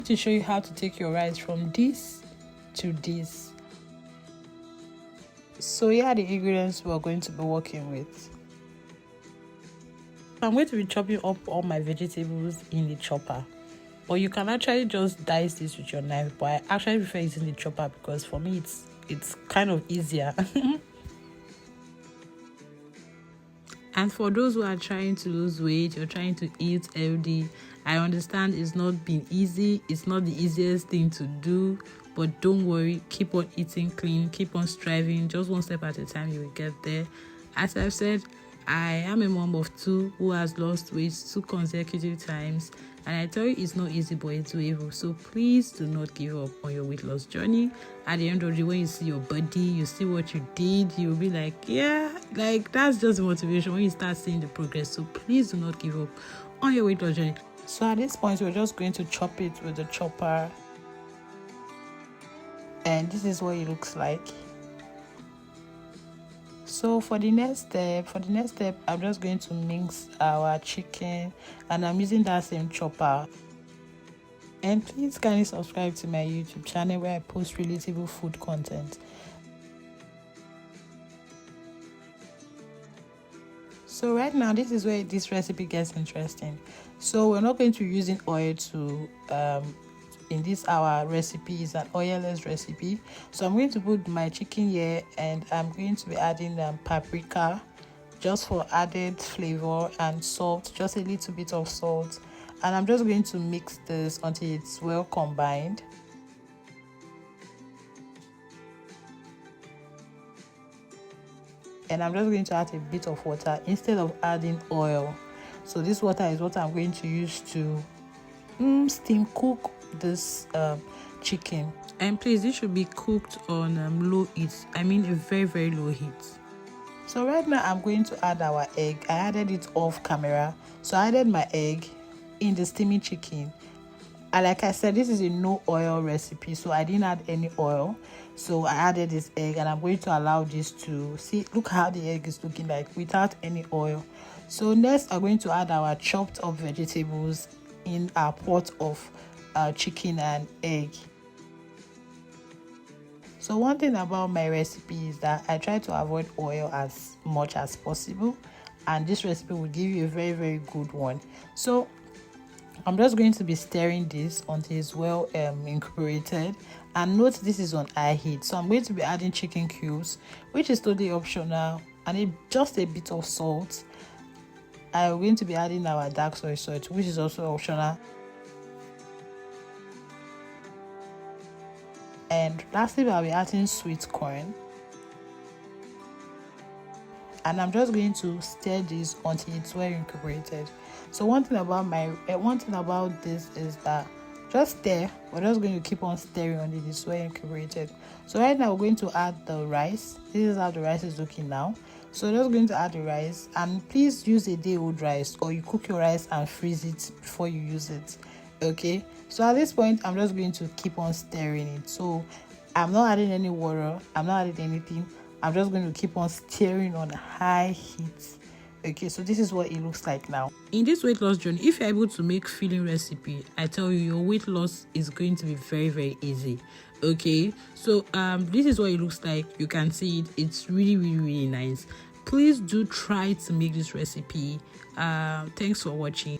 To show you how to take your rice from this to this. So here are the ingredients we're going to be working with. I'm going to be chopping up all my vegetables in the chopper, or you can actually just dice this with your knife, but I actually prefer using the chopper because for me it's kind of easier. And for those who are trying to lose weight or trying to eat healthy, I understand it's not been easy. It's not the easiest thing to do, but don't worry. Keep on eating clean. Keep on striving. Just one step at a time, you will get there. As I've said, I am a mom of 2 who has lost weight 2 consecutive times. And I tell you, it's not easy, but it's doable. So please do not give up on your weight loss journey. At the end of the day, when you see your body, you see what you did, you'll be like, yeah, like that's just motivation when you start seeing the progress. So please do not give up on your weight loss journey. So at this point, we're just going to chop it with the chopper. And this is what it looks like. So for the next step, I'm just going to mix our chicken, and I'm using that same chopper. And please kindly subscribe to my YouTube channel where I post relatable food content. So right now, this is where this recipe gets interesting. So we're not going to be using oil to in this our recipe is an oilless recipe. So I'm going to put my chicken here, and I'm going to be adding paprika just for added flavor, and salt, just a little bit of salt. And I'm just going to mix this until it's well combined. And I'm just going to add a bit of water instead of adding oil. So this water is what I'm going to use to steam cook this chicken. And please, this should be cooked on low heat. I mean a very, very low heat. So right now I'm going to add our egg. I added it off camera. So I added my egg in the steaming chicken. And like I said, this is a no oil recipe, so I didn't add any oil. So I added this egg, and I'm going to allow this to see. Look how the egg is looking like without any oil. So next, I'm going to add our chopped up vegetables in our pot of chicken and egg. So one thing about my recipe is that I try to avoid oil as much as possible, and this recipe will give you a very, very good one. So I'm just going to be stirring this until it's well incorporated. And note this is on high heat. So I'm going to be adding chicken cubes, which is totally optional, and just a bit of salt. I'm going to be adding our dark soy salt, which is also optional. And lastly, I'll be adding sweet corn. And I'm just going to stir this until it's well incorporated. So one thing about this is that just stir. We're just going to keep on stirring until it's well incorporated. So right now we're going to add the rice. This is how the rice is looking now. So we're just going to add the rice, and please use a day-old rice, or you cook your rice and freeze it before you use it. Okay, so at this point I'm just going to keep on stirring it. So I'm not adding any water, I'm not adding anything. I'm just going to keep on stirring on high heat. Okay, so this is what it looks like now. In this weight loss journey, if you're able to make filling recipe, I tell you, your weight loss is going to be very, very easy. Okay, so this is what it looks like. You can see it. It's really, really, really nice. Please do try to make this recipe. Thanks for watching.